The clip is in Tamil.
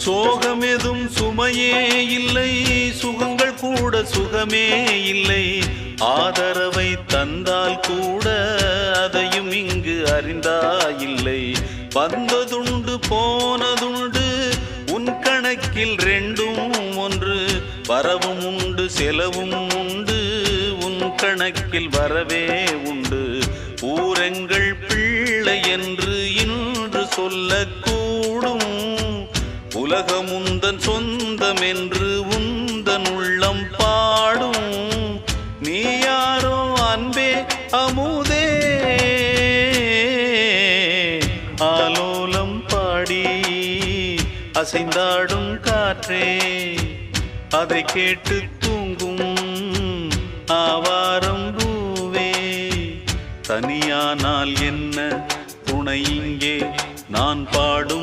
சோகமெதும் சுமையே இல்லை, சுகங்கள் கூட சுகமே இல்லை. ஆதரவை தந்தால் கூட அதையும் இங்கு அறிந்தாயில்லை. வந்ததுண்டு போனதுண்டு உன் கணக்கில் ரெண்டும் ஒன்று. வரவும் உண்டு செலவும் உண்டு, உன் கணக்கில் வரவே உண்டு. ஊரெங்கள் பிள்ளை என்று இன்று சொல்லக்கூடும். உலகமுந்தன் சொந்தம் என்று உந்தன் உள்ளம் பாடும். நீ யாரோ அன்பே அமுதே, ஆலோலம் பாடி அசைந்தாடும் காற்றே, அதை கேட்டு தூங்கும் ஆவாரம் பூவே. தனியானால் என்ன துணை இங்கே, நான் பாடும்